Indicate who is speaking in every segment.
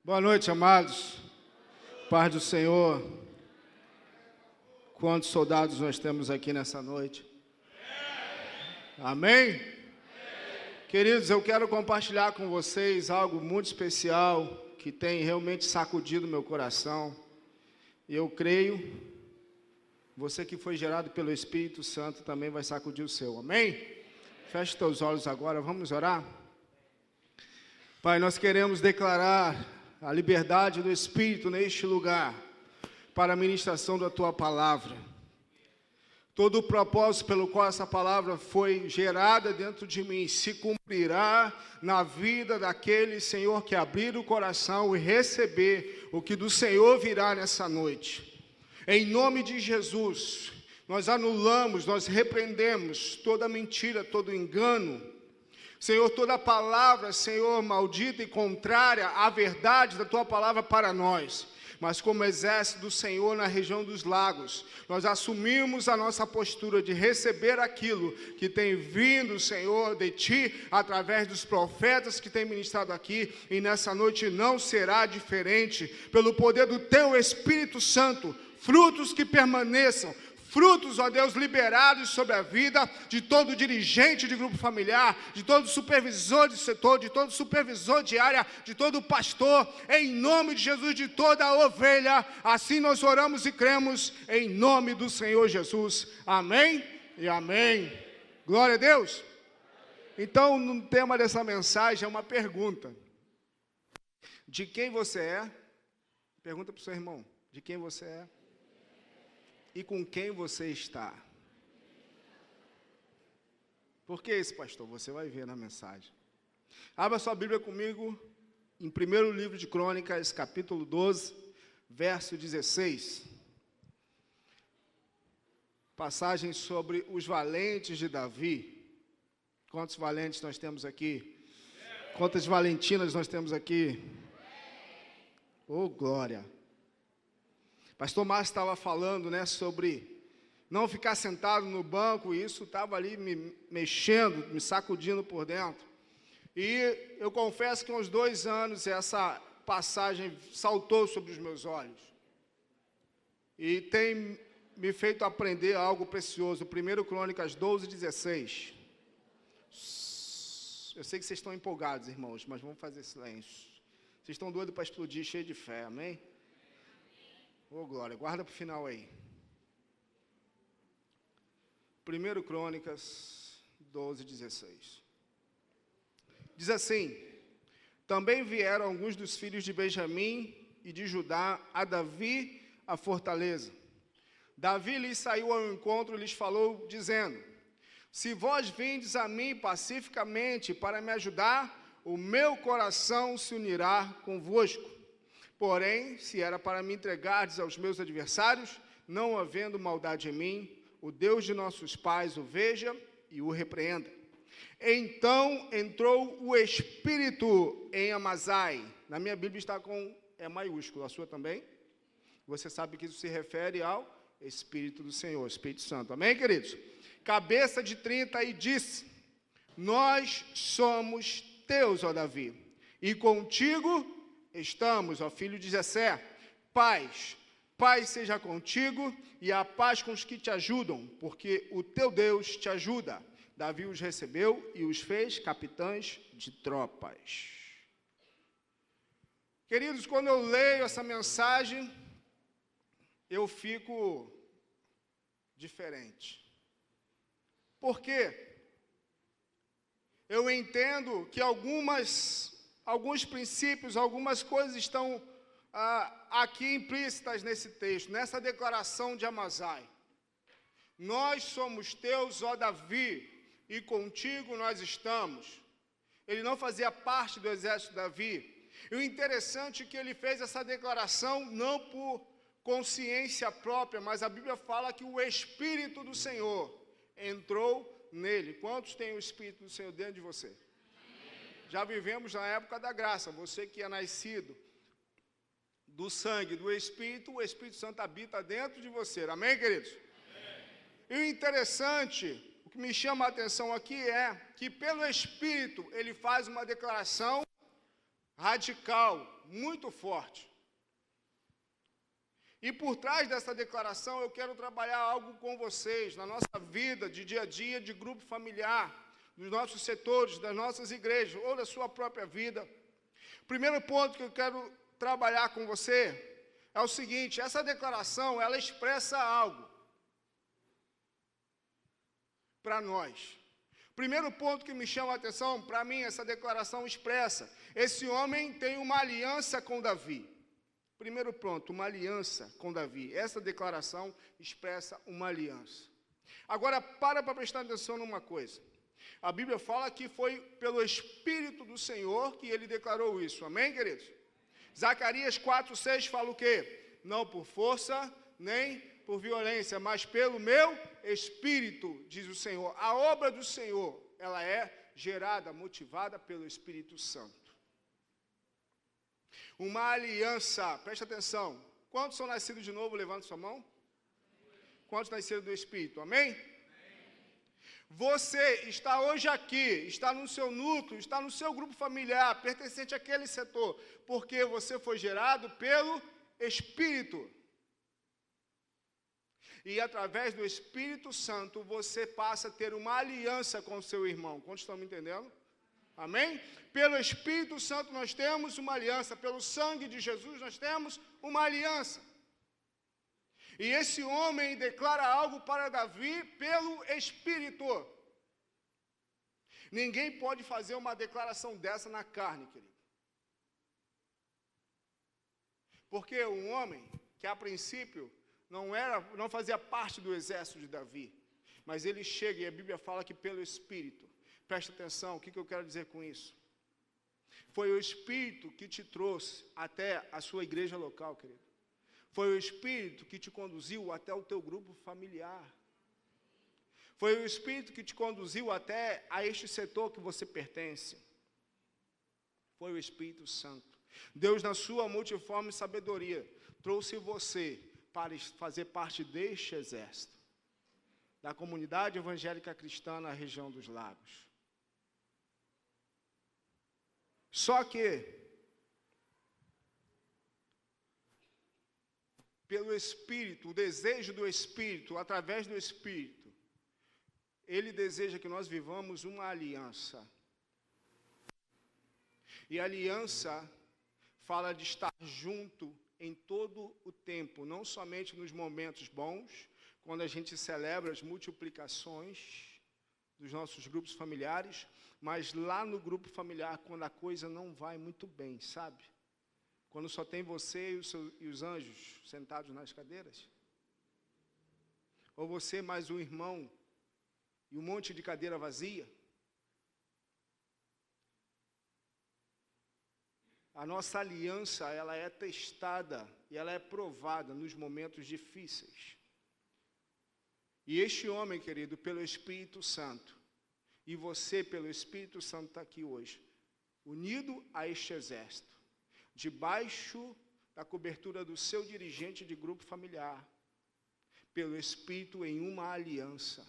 Speaker 1: Boa noite, amados. Paz do Senhor. Quantos soldados nós temos aqui nessa noite? Amém? Queridos, eu quero compartilhar com vocês algo muito especial que tem realmente sacudido meu coração. E eu creio, você que foi gerado pelo Espírito Santo também vai sacudir o seu. Amém? Feche teus olhos agora, vamos orar? Pai, nós queremos declarar a liberdade do Espírito neste lugar, para a ministração da Tua Palavra. Todo o propósito pelo qual essa palavra foi gerada dentro de mim, se cumprirá na vida daquele, Senhor, que abrir o coração e receber o que do Senhor virá nessa noite. Em nome de Jesus, nós anulamos, nós repreendemos toda mentira, todo engano, Senhor, toda palavra, Senhor, maldita e contrária à verdade da Tua palavra para nós. Mas como exército do Senhor na região dos lagos, nós assumimos a nossa postura de receber aquilo que tem vindo, Senhor, de Ti, através dos profetas que têm ministrado aqui, e nessa noite não será diferente, pelo poder do Teu Espírito Santo, frutos que permaneçam, frutos, ó Deus, liberados sobre a vida de todo dirigente de grupo familiar, de todo supervisor de setor, de todo supervisor de área, de todo pastor, em nome de Jesus, de toda ovelha. Assim nós oramos e cremos em nome do Senhor Jesus. Amém e amém. Glória a Deus. Então, no tema dessa mensagem é uma pergunta. De quem você é? Pergunta para o seu irmão. De quem você é? E com quem você está? Por que isso, pastor? Você vai ver na mensagem. Abra sua Bíblia comigo em 1º livro de Crônicas, capítulo 12, verso 16. Passagem sobre os valentes de Davi. Quantos valentes nós temos aqui? Quantas valentinas nós temos aqui? Oh, glória! Pastor Márcio estava falando, sobre não ficar sentado no banco, e isso estava ali me mexendo, me sacudindo por dentro. E eu confesso que há uns 2 anos essa passagem saltou sobre os meus olhos. E tem me feito aprender algo precioso. 1 Crônicas 12, 16. Eu sei que vocês estão empolgados, irmãos, mas vamos fazer silêncio. Vocês estão doidos para explodir, cheio de fé, amém? Ô, glória, guarda para o final aí. 1 Crônicas 12, 16. Diz assim: também vieram alguns dos filhos de Benjamim e de Judá a Davi a fortaleza. Davi lhes saiu ao encontro e lhes falou, dizendo: se vós vindes a mim pacificamente para me ajudar, o meu coração se unirá convosco. Porém, se era para me entregardes aos meus adversários, não havendo maldade em mim, o Deus de nossos pais o veja e o repreenda. Então entrou o Espírito em Amazai. Na minha Bíblia está com maiúsculo, a sua também? Você sabe que isso se refere ao Espírito do Senhor, Espírito Santo. Amém, queridos? Cabeça de 30 e disse: nós somos teus, ó Davi, e contigo estamos, ó filho de Jessé. Paz seja contigo e a paz com os que te ajudam, porque o teu Deus te ajuda. Davi os recebeu e os fez capitães de tropas. Queridos, quando eu leio essa mensagem, eu fico diferente. Por quê? Eu entendo que alguns princípios, algumas coisas estão aqui implícitas nesse texto, nessa declaração de Amazai. Nós somos teus, ó Davi, e contigo nós estamos. Ele não fazia parte do exército de Davi. E o interessante é que ele fez essa declaração não por consciência própria, mas a Bíblia fala que o Espírito do Senhor entrou nele. Quantos têm o Espírito do Senhor dentro de você? Já vivemos na época da graça. Você que é nascido do sangue, do Espírito, o Espírito Santo habita dentro de você. Amém, queridos? Amém. E o interessante, o que me chama a atenção aqui é que pelo Espírito ele faz uma declaração radical, muito forte. E por trás dessa declaração eu quero trabalhar algo com vocês, na nossa vida de dia a dia, de grupo familiar, dos nossos setores, das nossas igrejas, ou da sua própria vida. Primeiro ponto que eu quero trabalhar com você é o seguinte: essa declaração, ela expressa algo para nós. Primeiro ponto que me chama a atenção, para mim, essa declaração expressa: esse homem tem uma aliança com Davi. Primeiro ponto, uma aliança com Davi. Essa declaração expressa uma aliança. Agora, para prestar atenção numa coisa. A Bíblia fala que foi pelo Espírito do Senhor que ele declarou isso. Amém, queridos? Zacarias 4:6 fala o quê? Não por força, nem por violência, mas pelo meu Espírito, diz o Senhor. A obra do Senhor, ela é gerada, motivada pelo Espírito Santo. Uma aliança, preste atenção. Quantos são nascidos de novo? Levanta sua mão. Quantos nasceram do Espírito? Amém? Você está hoje aqui, está no seu núcleo, está no seu grupo familiar, pertencente àquele setor, porque você foi gerado pelo Espírito. E através do Espírito Santo, você passa a ter uma aliança com o seu irmão. Quantos estão me entendendo? Amém? Pelo Espírito Santo nós temos uma aliança, pelo sangue de Jesus nós temos uma aliança. E esse homem declara algo para Davi pelo Espírito. Ninguém pode fazer uma declaração dessa na carne, querido. Porque um homem que a princípio não fazia parte do exército de Davi, mas ele chega e a Bíblia fala que pelo Espírito. Preste atenção, o que eu quero dizer com isso? Foi o Espírito que te trouxe até a sua igreja local, querido. Foi o Espírito que te conduziu até o teu grupo familiar. Foi o Espírito que te conduziu até a este setor que você pertence. Foi o Espírito Santo. Deus, na sua multiforme sabedoria, trouxe você para fazer parte deste exército, da comunidade evangélica cristã na região dos Lagos. Só que, pelo Espírito, o desejo do Espírito, através do Espírito, ele deseja que nós vivamos uma aliança. E a aliança fala de estar junto em todo o tempo, não somente nos momentos bons, quando a gente celebra as multiplicações dos nossos grupos familiares, mas lá no grupo familiar, quando a coisa não vai muito bem, sabe? Quando só tem você e os anjos sentados nas cadeiras. Ou você mais um irmão e um monte de cadeira vazia. A nossa aliança, ela é testada e ela é provada nos momentos difíceis. E este homem, querido, pelo Espírito Santo, e você, pelo Espírito Santo, está aqui hoje, unido a este exército, debaixo da cobertura do seu dirigente de grupo familiar, pelo Espírito em uma aliança.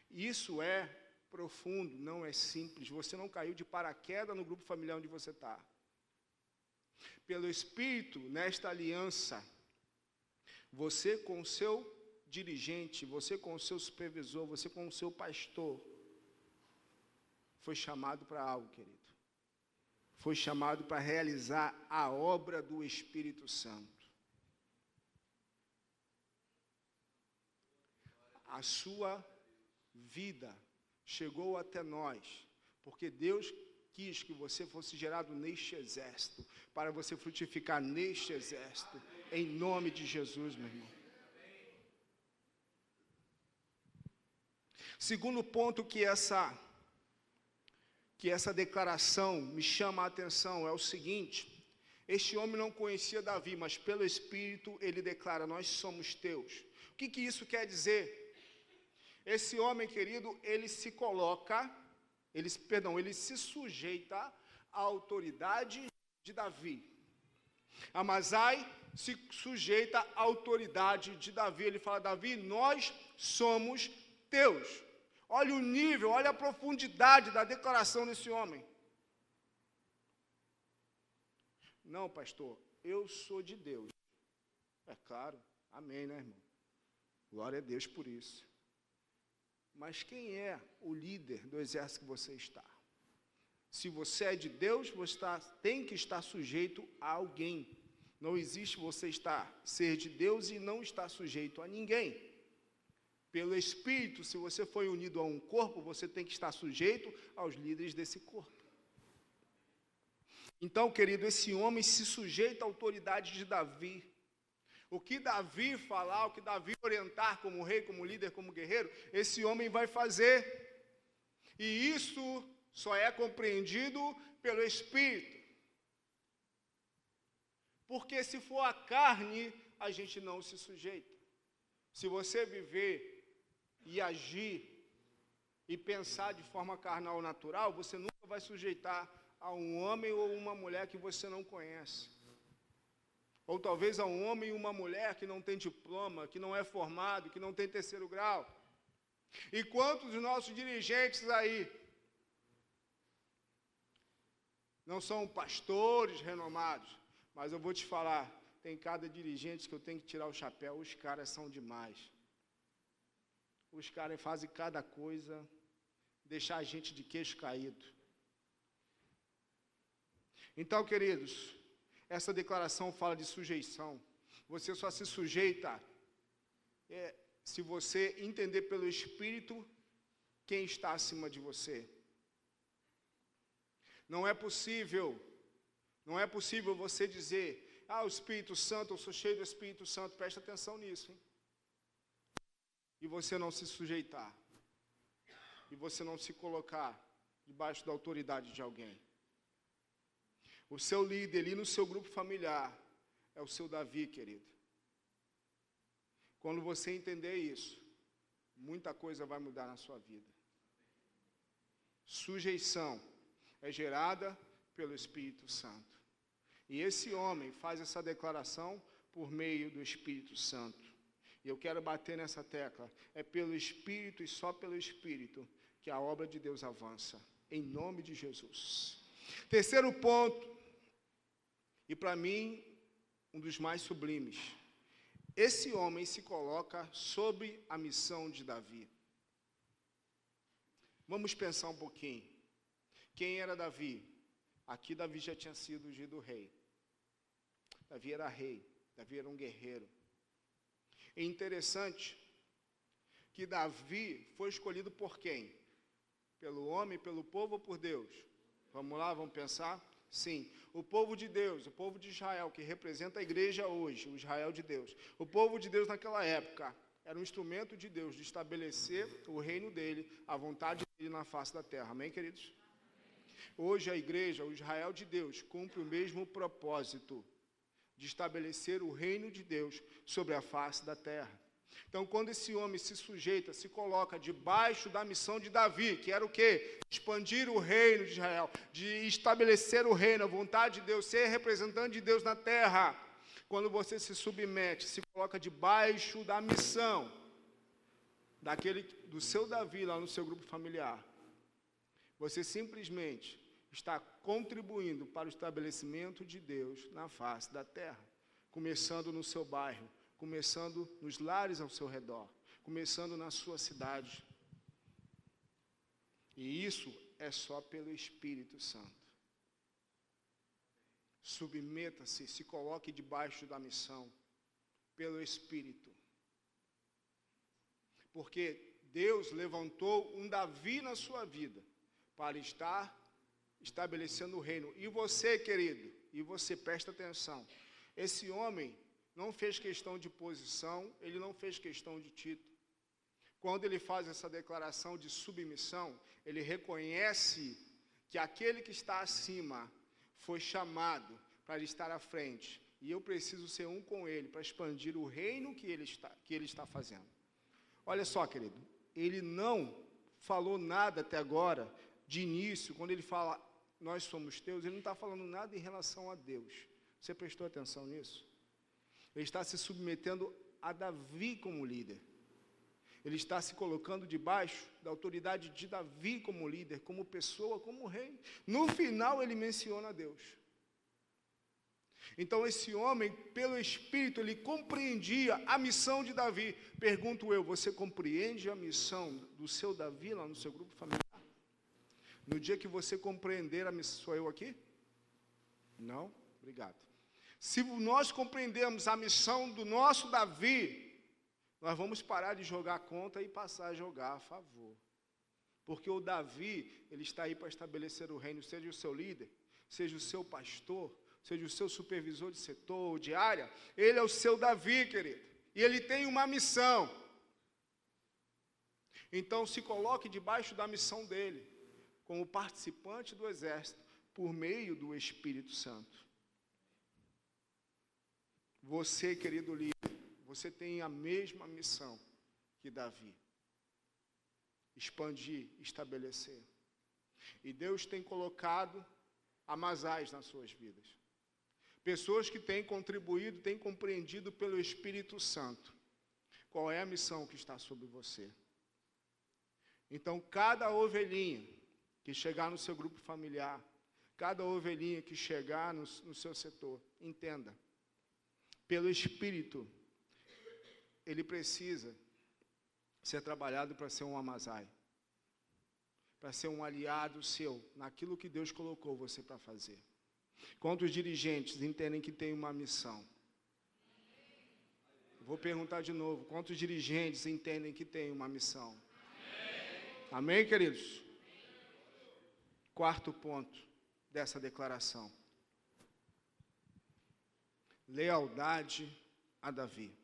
Speaker 1: Isso é profundo, não é simples. Você não caiu de paraquedas no grupo familiar onde você está. Pelo Espírito, nesta aliança, você com o seu dirigente, você com o seu supervisor, você com o seu pastor, foi chamado para algo, querido. Foi chamado para realizar a obra do Espírito Santo. A sua vida chegou até nós, porque Deus quis que você fosse gerado neste exército, para você frutificar neste exército, em nome de Jesus, meu irmão. Segundo ponto que essa declaração me chama a atenção é o seguinte: este homem não conhecia Davi, mas pelo Espírito ele declara: nós somos teus. O que isso quer dizer? Esse homem, querido, ele se sujeita à autoridade de Davi. Amazai se sujeita à autoridade de Davi. Ele fala: Davi, nós somos teus. Olha o nível, olha a profundidade da declaração desse homem. Não, pastor, eu sou de Deus. É claro, amém, né, irmão? Glória a Deus por isso. Mas quem é o líder do exército que você está? Se você é de Deus, você tem que estar sujeito a alguém. Não existe você ser de Deus e não estar sujeito a ninguém. Pelo Espírito, se você foi unido a um corpo, você tem que estar sujeito aos líderes desse corpo. Então, querido, esse homem se sujeita à autoridade de Davi. O que Davi falar, o que Davi orientar como rei, como líder, como guerreiro, esse homem vai fazer. E isso só é compreendido pelo Espírito. Porque se for a carne, a gente não se sujeita. Se você viver e agir e pensar de forma carnal natural, você nunca vai sujeitar a um homem ou uma mulher que você não conhece. Ou talvez a um homem e uma mulher que não tem diploma, que não é formado, que não tem terceiro grau. E quantos dos nossos dirigentes aí não são pastores renomados, mas eu vou te falar, tem cada dirigente que eu tenho que tirar o chapéu, os caras são demais. Os caras fazem cada coisa, deixar a gente de queixo caído. Então, queridos, essa declaração fala de sujeição. Você só se sujeita se você entender pelo Espírito quem está acima de você. Não é possível você dizer, o Espírito Santo, eu sou cheio do Espírito Santo, presta atenção nisso, hein? E você não se sujeitar, e você não se colocar debaixo da autoridade de alguém. O seu líder ali no seu grupo familiar é o seu Davi, querido. Quando você entender isso, muita coisa vai mudar na sua vida. Sujeição é gerada pelo Espírito Santo. E esse homem faz essa declaração por meio do Espírito Santo. E eu quero bater nessa tecla. É pelo Espírito e só pelo Espírito que a obra de Deus avança. Em nome de Jesus. Terceiro ponto. E para mim, um dos mais sublimes. Esse homem se coloca sobre a missão de Davi. Vamos pensar um pouquinho. Quem era Davi? Aqui Davi já tinha sido ungido rei. Davi era rei. Davi era um guerreiro. É interessante que Davi foi escolhido por quem? Pelo homem, pelo povo ou por Deus? Vamos lá, vamos pensar? Sim, o povo de Deus, o povo de Israel, que representa a igreja hoje, o Israel de Deus. O povo de Deus naquela época era um instrumento de Deus de estabelecer o reino dele, a vontade dele na face da terra. Amém, queridos? Hoje a igreja, o Israel de Deus, cumpre o mesmo propósito de estabelecer o reino de Deus sobre a face da terra. Então, quando esse homem se sujeita, se coloca debaixo da missão de Davi, que era o quê? Expandir o reino de Israel, de estabelecer o reino, a vontade de Deus, ser representante de Deus na terra. Quando você se submete, se coloca debaixo da missão do seu Davi lá no seu grupo familiar, você simplesmente está contribuindo para o estabelecimento de Deus na face da terra, começando no seu bairro, começando nos lares ao seu redor, começando na sua cidade. E isso é só pelo Espírito Santo. Submeta-se, se coloque debaixo da missão, pelo Espírito. Porque Deus levantou um Davi na sua vida, para estar estabelecendo o reino. E você, querido, e você, presta atenção, esse homem não fez questão de posição, ele não fez questão de título. Quando ele faz essa declaração de submissão, ele reconhece que aquele que está acima foi chamado para estar à frente. E eu preciso ser um com ele para expandir o reino que ele está fazendo. Olha só, querido, ele não falou nada até agora, de início, quando ele fala, nós somos teus, ele não está falando nada em relação a Deus. Você prestou atenção nisso? Ele está se submetendo a Davi como líder. Ele está se colocando debaixo da autoridade de Davi como líder, como pessoa, como rei. No final ele menciona Deus. Então esse homem, pelo Espírito, ele compreendia a missão de Davi. Pergunto eu, você compreende a missão do seu Davi lá no seu grupo familiar? No dia que você compreender a missão, sou eu aqui? Não? Obrigado. Se nós compreendermos a missão do nosso Davi, nós vamos parar de jogar contra e passar a jogar a favor. Porque o Davi, ele está aí para estabelecer o reino, seja o seu líder, seja o seu pastor, seja o seu supervisor de setor ou de área, ele é o seu Davi, querido. E ele tem uma missão. Então se coloque debaixo da missão dele, como participante do exército, por meio do Espírito Santo. Você, querido líder, você tem a mesma missão que Davi. Expandir, estabelecer. E Deus tem colocado Amazais nas suas vidas. Pessoas que têm contribuído, têm compreendido pelo Espírito Santo qual é a missão que está sobre você. Então, cada ovelhinha que chegar no seu grupo familiar, cada ovelhinha que chegar no seu setor, entenda, pelo Espírito, ele precisa ser trabalhado para ser um Amazai, para ser um aliado seu, naquilo que Deus colocou você para fazer. Quantos dirigentes entendem que tem uma missão? Vou perguntar de novo, quantos dirigentes entendem que tem uma missão? Amém, queridos? Quarto ponto dessa declaração. Lealdade a Davi.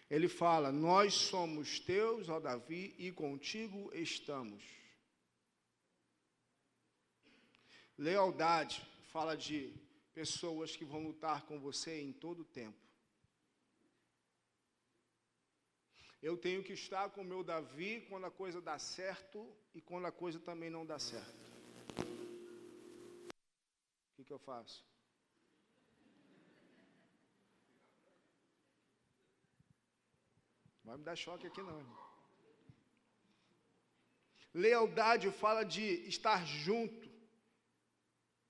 Speaker 1: Ele fala, nós somos teus, ó Davi, e contigo estamos. Lealdade fala de pessoas que vão lutar com você em todo o tempo. Eu tenho que estar com o meu Davi quando a coisa dá certo e quando a coisa também não dá certo. O que eu faço? Não vai me dar choque aqui não, irmão. Lealdade fala de estar junto,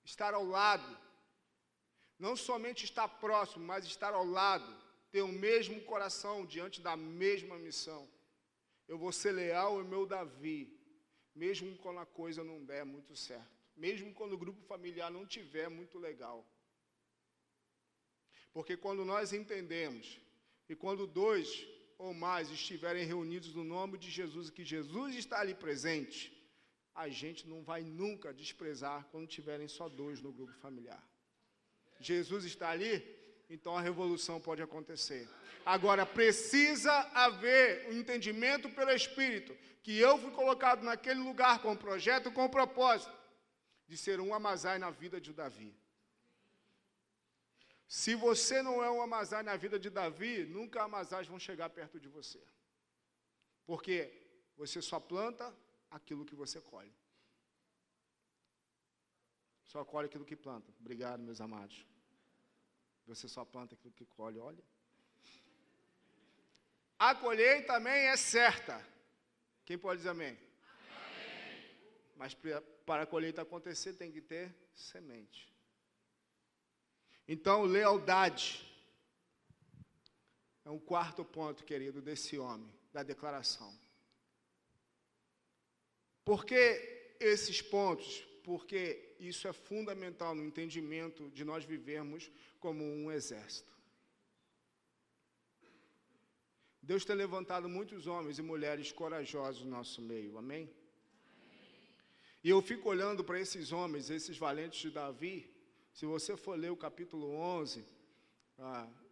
Speaker 1: estar ao lado. Não somente estar próximo, mas estar ao lado. Ter o mesmo coração diante da mesma missão. Eu vou ser leal ao meu Davi, mesmo quando a coisa não der muito certo. Mesmo quando o grupo familiar não estiver muito legal. Porque quando nós entendemos, e quando dois ou mais estiverem reunidos no nome de Jesus, e que Jesus está ali presente, a gente não vai nunca desprezar quando tiverem só dois no grupo familiar. Jesus está ali, então a revolução pode acontecer. Agora, precisa haver um entendimento pelo Espírito, que eu fui colocado naquele lugar com um projeto, com um propósito, de ser um Amazai na vida de Davi. Se você não é um Amazai na vida de Davi, nunca Amazais vão chegar perto de você. Porque você só planta aquilo que você colhe. Só colhe aquilo que planta. Obrigado, meus amados. Você só planta aquilo que colhe, olha. A colheita também é certa. Quem pode dizer amém? Amém. Mas para a colheita acontecer tem que ter semente. Então, lealdade é um quarto ponto, querido, desse homem, da declaração. Por que esses pontos? Porque isso é fundamental no entendimento de nós vivermos como um exército. Deus tem levantado muitos homens e mulheres corajosos no nosso meio, amém? E eu fico olhando para esses homens, esses valentes de Davi. Se você for ler o capítulo 11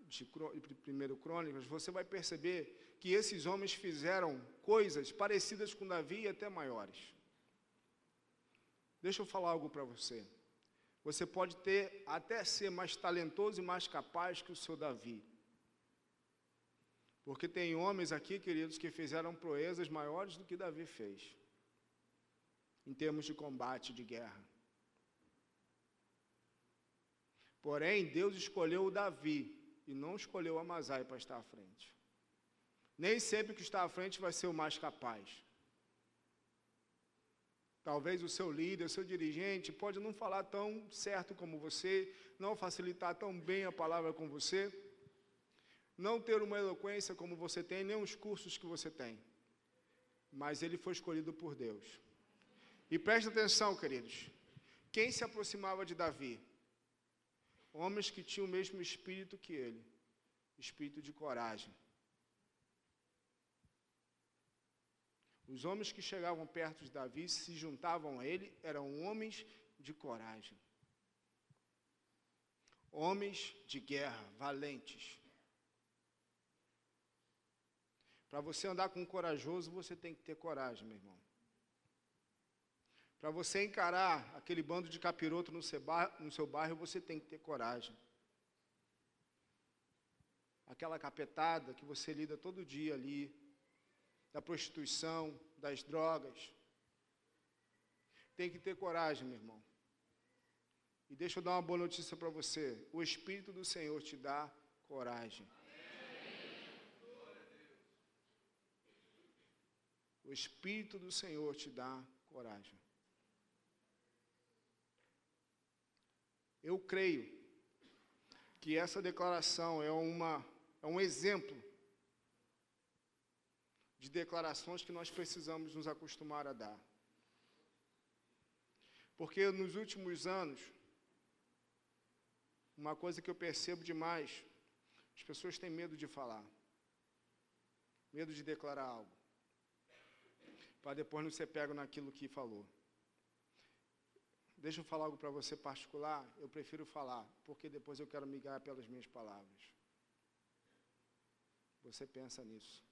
Speaker 1: de 1 Crônicas, você vai perceber que esses homens fizeram coisas parecidas com Davi e até maiores. Deixa eu falar algo para você. Você pode até ser mais talentoso e mais capaz que o seu Davi. Porque tem homens aqui, queridos, que fizeram proezas maiores do que Davi fez. Em termos de combate, de guerra. Porém, Deus escolheu o Davi e não escolheu o Amazai para estar à frente. Nem sempre o que está à frente vai ser o mais capaz. Talvez o seu líder, o seu dirigente, pode não falar tão certo como você, não facilitar tão bem a palavra com você, não ter uma eloquência como você tem, nem os cursos que você tem. Mas ele foi escolhido por Deus. E preste atenção, queridos. Quem se aproximava de Davi? Homens que tinham o mesmo espírito que ele. Espírito de coragem. Os homens que chegavam perto de Davi, se juntavam a ele, eram homens de coragem. Homens de guerra, valentes. Para você andar com um corajoso, você tem que ter coragem, meu irmão. Para você encarar aquele bando de capiroto no seu bairro, você tem que ter coragem. Aquela capetada que você lida todo dia ali, da prostituição, das drogas. Tem que ter coragem, meu irmão. E deixa eu dar uma boa notícia para você. O Espírito do Senhor te dá coragem. O Espírito do Senhor te dá coragem. Eu creio que essa declaração é um exemplo de declarações que nós precisamos nos acostumar a dar. Porque nos últimos anos, uma coisa que eu percebo demais, as pessoas têm medo de falar, medo de declarar algo, para depois não ser pego naquilo que falou. Deixa eu falar algo para você particular, eu prefiro falar, porque depois eu quero me guiar pelas minhas palavras. Você pensa nisso.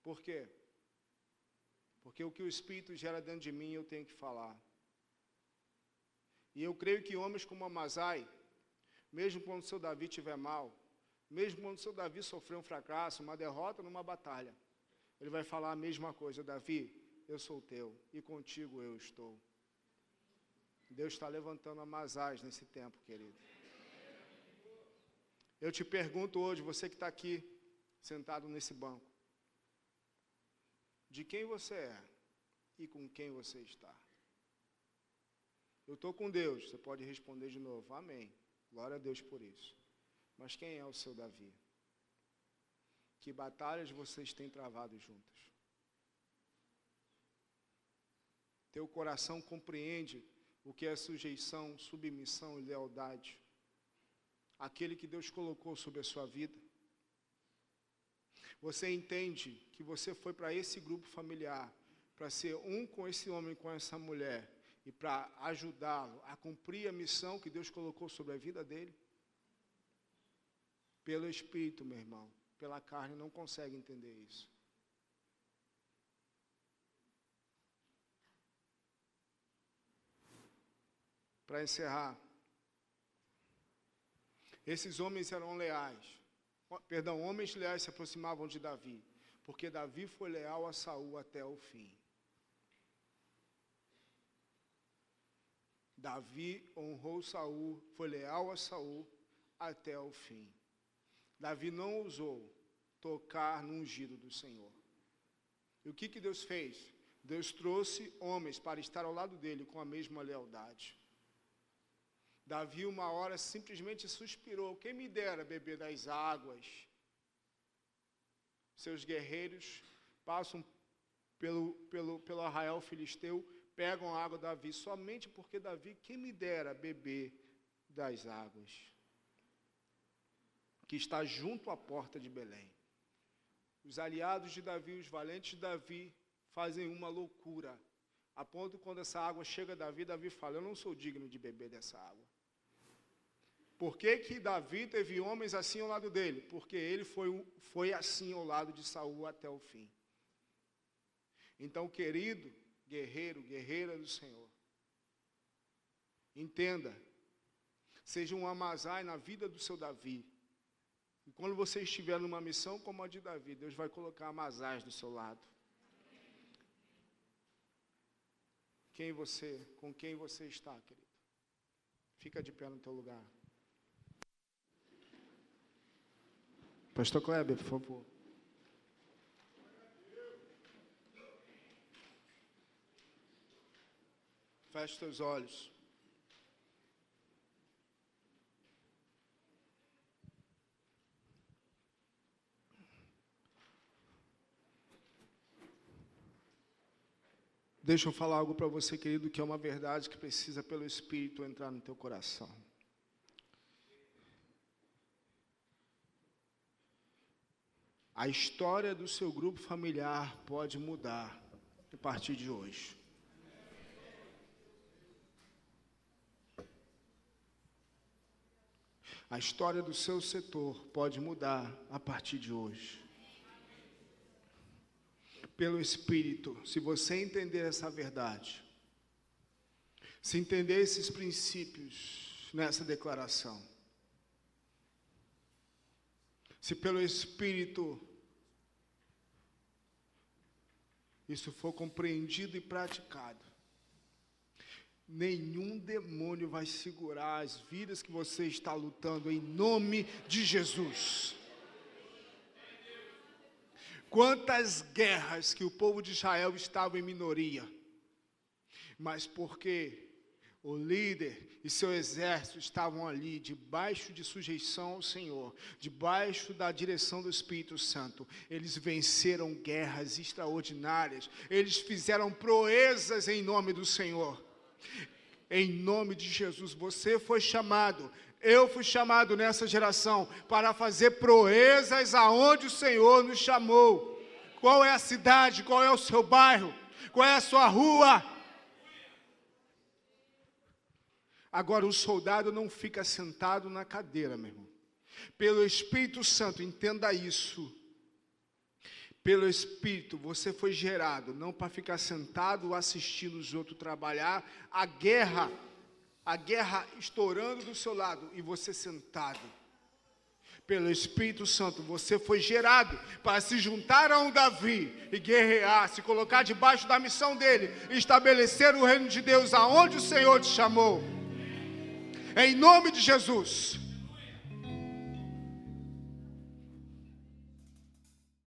Speaker 1: Por quê? Porque o que o Espírito gera dentro de mim, eu tenho que falar. E eu creio que homens como Amazai, mesmo quando o seu Davi estiver mal, mesmo quando o seu Davi sofreu um fracasso, uma derrota numa batalha, ele vai falar a mesma coisa: Davi, eu sou teu, e contigo eu estou. Deus está levantando Amazais nesse tempo, querido. Eu te pergunto hoje, você que está aqui, sentado nesse banco, de quem você é e com quem você está? Eu estou com Deus, você pode responder de novo, amém, glória a Deus por isso. Mas quem é o seu Davi? Que batalhas vocês têm travado juntos? Teu coração compreende o que é sujeição, submissão e lealdade? Aquele que Deus colocou sobre a sua vida. Você entende que você foi para esse grupo familiar, para ser um com esse homem, com essa mulher, e para ajudá-lo a cumprir a missão que Deus colocou sobre a vida dele? Pelo Espírito, meu irmão, pela carne não consegue entender isso. Para encerrar, esses homens eram leais. Homens leais se aproximavam de Davi, porque Davi foi leal a Saul até o fim. Davi honrou Saul, foi leal a Saul até o fim. Davi não ousou tocar no ungido do Senhor. E o que Deus fez? Deus trouxe homens para estar ao lado dele com a mesma lealdade. Davi, uma hora, simplesmente suspirou: quem me dera beber das águas. Seus guerreiros passam pelo arraial filisteu, pegam a água de Davi, somente porque Davi, quem me dera beber das águas, que está junto à porta de Belém. Os aliados de Davi, os valentes de Davi, fazem uma loucura, a ponto quando essa água chega a Davi, Davi fala: eu não sou digno de beber dessa água. Por que Davi teve homens assim ao lado dele? Porque ele foi assim ao lado de Saul até o fim. Então, querido guerreiro, guerreira do Senhor, entenda, seja um Amazai na vida do seu Davi. E quando você estiver numa missão como a de Davi, Deus vai colocar Amazais do seu lado. Com quem você está, querido? Fica de pé no teu lugar. Pastor Kleber, por favor. Feche os teus olhos. Deixa eu falar algo para você, querido, que é uma verdade que precisa pelo Espírito entrar no teu coração. A história do seu grupo familiar pode mudar a partir de hoje. A história do seu setor pode mudar a partir de hoje. Pelo Espírito, se você entender essa verdade, se entender esses princípios nessa declaração, se pelo Espírito isso for compreendido e praticado, nenhum demônio vai segurar as vidas que você está lutando em nome de Jesus. Quantas guerras que o povo de Israel estava em minoria, mas porque o líder e seu exército estavam ali, debaixo de sujeição ao Senhor, debaixo da direção do Espírito Santo, eles venceram guerras extraordinárias, eles fizeram proezas em nome do Senhor. Em nome de Jesus, você foi chamado, eu fui chamado nessa geração para fazer proezas aonde o Senhor nos chamou. Qual é a cidade, qual é o seu bairro, qual é a sua rua? Agora, o soldado não fica sentado na cadeira, meu irmão. Pelo Espírito Santo, entenda isso. Pelo Espírito, você foi gerado, não para ficar sentado assistindo os outros trabalhar, a guerra estourando do seu lado e você sentado. Pelo Espírito Santo, você foi gerado para se juntar a um Davi e guerrear, se colocar debaixo da missão dele, estabelecer o reino de Deus aonde o Senhor te chamou. Em nome de Jesus.